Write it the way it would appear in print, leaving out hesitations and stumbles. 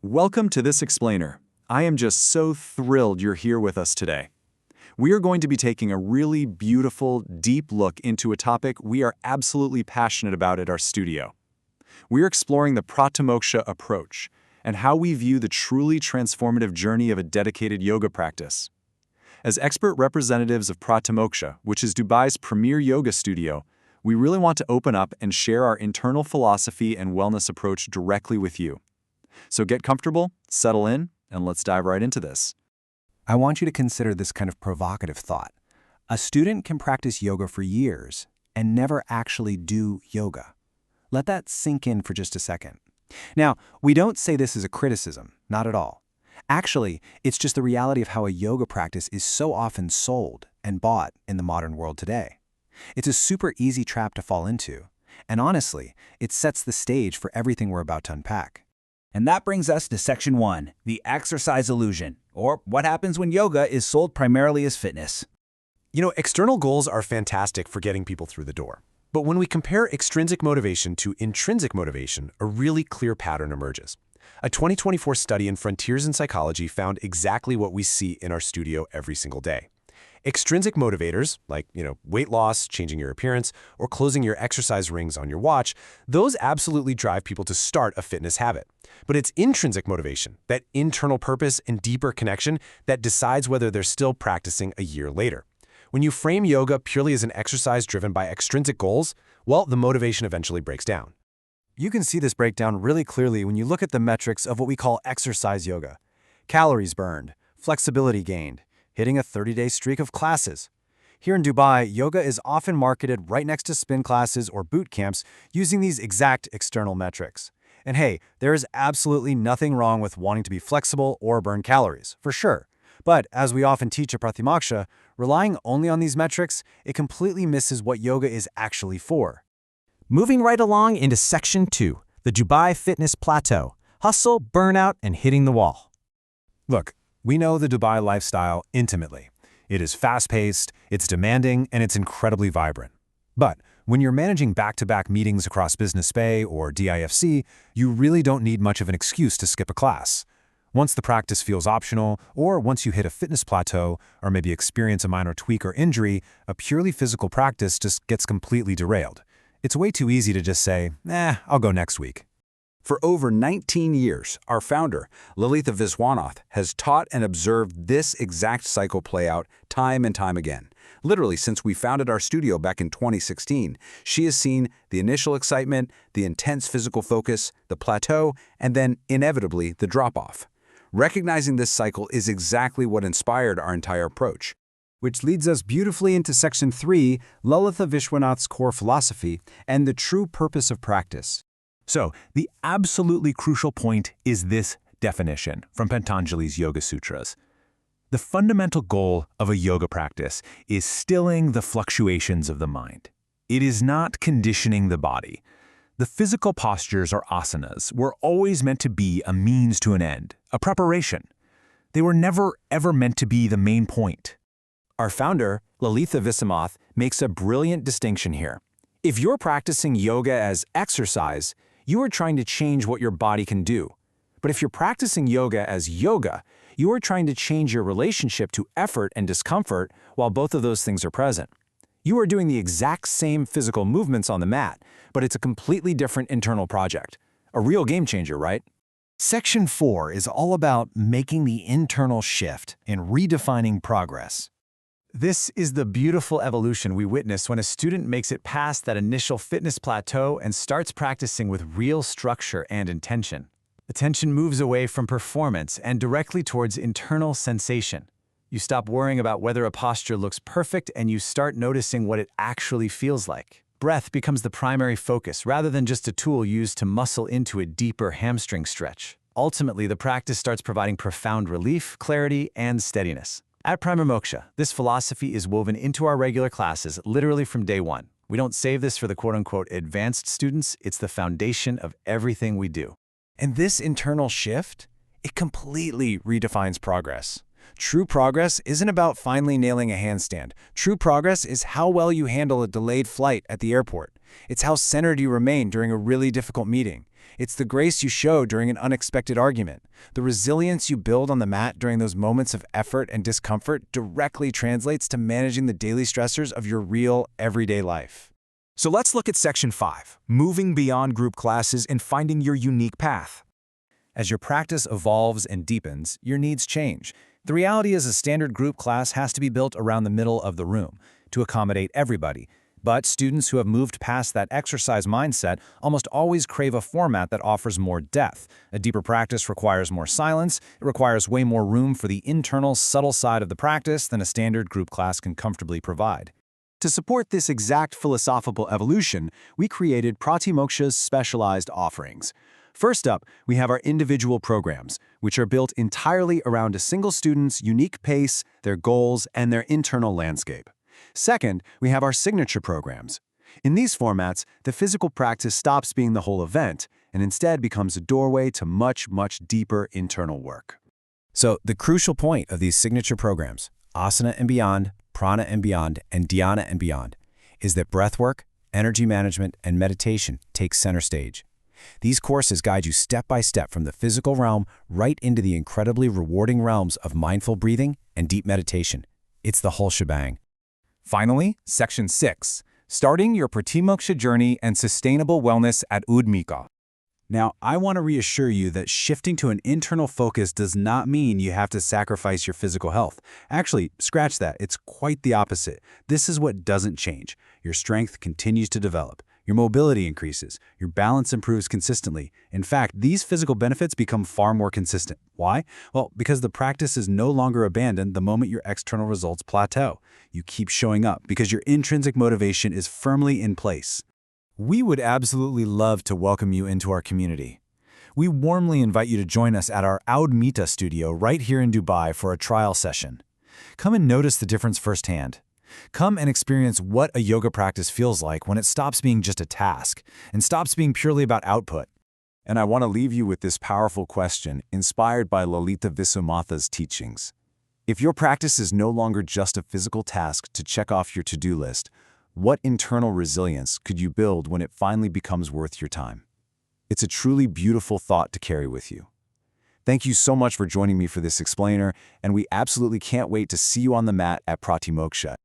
Welcome to this explainer. I am just so thrilled you're here with us today. We are going to be taking a really beautiful, deep look into a topic we are absolutely passionate about at our studio. We're exploring the Pratimoksha approach and how we view the truly transformative journey of a dedicated yoga practice. As expert representatives of Pratimoksha, which is Dubai's premier yoga studio, we really want to open up and share our internal philosophy and wellness approach directly with you. So get comfortable, settle in, and let's dive right into this. I want you to consider this kind of provocative thought. A student can practice yoga for years and never actually do yoga. Let that sink in for just a second. Now, we don't say this as a criticism, not at all. Actually, it's just the reality of how a yoga practice is so often sold and bought in the modern world today. It's a super easy trap to fall into, and honestly, it sets the stage for everything we're about to unpack. And that brings us to Section 1, the exercise illusion, or what happens when yoga is sold primarily as fitness. External goals are fantastic for getting people through the door. But when we compare extrinsic motivation to intrinsic motivation, a really clear pattern emerges. A 2024 study in Frontiers in Psychology found exactly what we see in our studio every single day. Extrinsic motivators, like weight loss, changing your appearance, or closing your exercise rings on your watch, those absolutely drive people to start a fitness habit. But it's intrinsic motivation, that internal purpose and deeper connection, that decides whether they're still practicing a year later. When you frame yoga purely as an exercise driven by extrinsic goals, well, the motivation eventually breaks down. You can see this breakdown really clearly when you look at the metrics of what we call exercise yoga. Calories burned, flexibility gained, hitting a 30-day streak of classes. Here in Dubai, yoga is often marketed right next to spin classes or boot camps using these exact external metrics. And hey, there is absolutely nothing wrong with wanting to be flexible or burn calories, for sure. But as we often teach at Pratimoksha, relying only on these metrics, it completely misses what yoga is actually for. Moving right along into Section 2, the Dubai Fitness Plateau, hustle, burnout, and hitting the wall. Look, we know the Dubai lifestyle intimately. It is fast-paced, it's demanding, and it's incredibly vibrant. But when you're managing back-to-back meetings across Business Bay or DIFC, you really don't need much of an excuse to skip a class. Once the practice feels optional, or once you hit a fitness plateau, or maybe experience a minor tweak or injury, a purely physical practice just gets completely derailed. It's way too easy to just say, I'll go next week. For over 19 years, our founder, Lalitha Viswanath, has taught and observed this exact cycle play out time and time again. Literally, since we founded our studio back in 2016, she has seen the initial excitement, the intense physical focus, the plateau, and then, inevitably, the drop-off. Recognizing this cycle is exactly what inspired our entire approach. Which leads us beautifully into Section 3, Lalitha Viswanath's core philosophy and the true purpose of practice. So, the absolutely crucial point is this definition from Patanjali's Yoga Sutras. The fundamental goal of a yoga practice is stilling the fluctuations of the mind. It is not conditioning the body. The physical postures or asanas were always meant to be a means to an end, a preparation. They were never, ever meant to be the main point. Our founder, Lalitha Viswanath, makes a brilliant distinction here. If you're practicing yoga as exercise, you are trying to change what your body can do. But if you're practicing yoga as yoga, you are trying to change your relationship to effort and discomfort while both of those things are present. You are doing the exact same physical movements on the mat, but it's a completely different internal project. A real game changer, right? Section 4 is all about making the internal shift and redefining progress. This is the beautiful evolution we witness when a student makes it past that initial fitness plateau and starts practicing with real structure and intention. Attention moves away from performance and directly towards internal sensation. You stop worrying about whether a posture looks perfect and you start noticing what it actually feels like. Breath becomes the primary focus rather than just a tool used to muscle into a deeper hamstring stretch. Ultimately, the practice starts providing profound relief, clarity, and steadiness. At Pratimoksha, this philosophy is woven into our regular classes literally from day one. We don't save this for the quote-unquote advanced students, it's the foundation of everything we do. And this internal shift, it completely redefines progress. True progress isn't about finally nailing a handstand. True progress is how well you handle a delayed flight at the airport. It's how centered you remain during a really difficult meeting. It's the grace you show during an unexpected argument. The resilience you build on the mat during those moments of effort and discomfort directly translates to managing the daily stressors of your real, everyday life. So let's look at Section 5, moving beyond group classes and finding your unique path. As your practice evolves and deepens, your needs change. The reality is a standard group class has to be built around the middle of the room to accommodate everybody. But students who have moved past that exercise mindset almost always crave a format that offers more depth. A deeper practice requires more silence. It requires way more room for the internal, subtle side of the practice than a standard group class can comfortably provide. To support this exact philosophical evolution, we created Pratimoksha's specialized offerings. First up, we have our individual programs, which are built entirely around a single student's unique pace, their goals, and their internal landscape. Second, we have our signature programs. In these formats, the physical practice stops being the whole event and instead becomes a doorway to much, much deeper internal work. So the crucial point of these signature programs, asana and beyond, prana and beyond, and dhyana and beyond, is that breathwork, energy management, and meditation take center stage. These courses guide you step by step from the physical realm right into the incredibly rewarding realms of mindful breathing and deep meditation. It's the whole shebang. Finally, Section 6, starting your Pratimoksha journey and sustainable wellness at Udmika. Now, I want to reassure you that shifting to an internal focus does not mean you have to sacrifice your physical health. Actually, scratch that. It's quite the opposite. This is what doesn't change. Your strength continues to develop. Your mobility increases. Your balance improves consistently. In fact, these physical benefits become far more consistent. Why? Well, because the practice is no longer abandoned the moment your external results plateau. You keep showing up because your intrinsic motivation is firmly in place. We would absolutely love to welcome you into our community. We warmly invite you to join us at our Udmika studio right here in Dubai for a trial session. Come and notice the difference firsthand. Come and experience what a yoga practice feels like when it stops being just a task and stops being purely about output. And I want to leave you with this powerful question inspired by Lalitha Viswanath's teachings. If your practice is no longer just a physical task to check off your to-do list, what internal resilience could you build when it finally becomes worth your time? It's a truly beautiful thought to carry with you. Thank you so much for joining me for this explainer, and we absolutely can't wait to see you on the mat at Pratimoksha.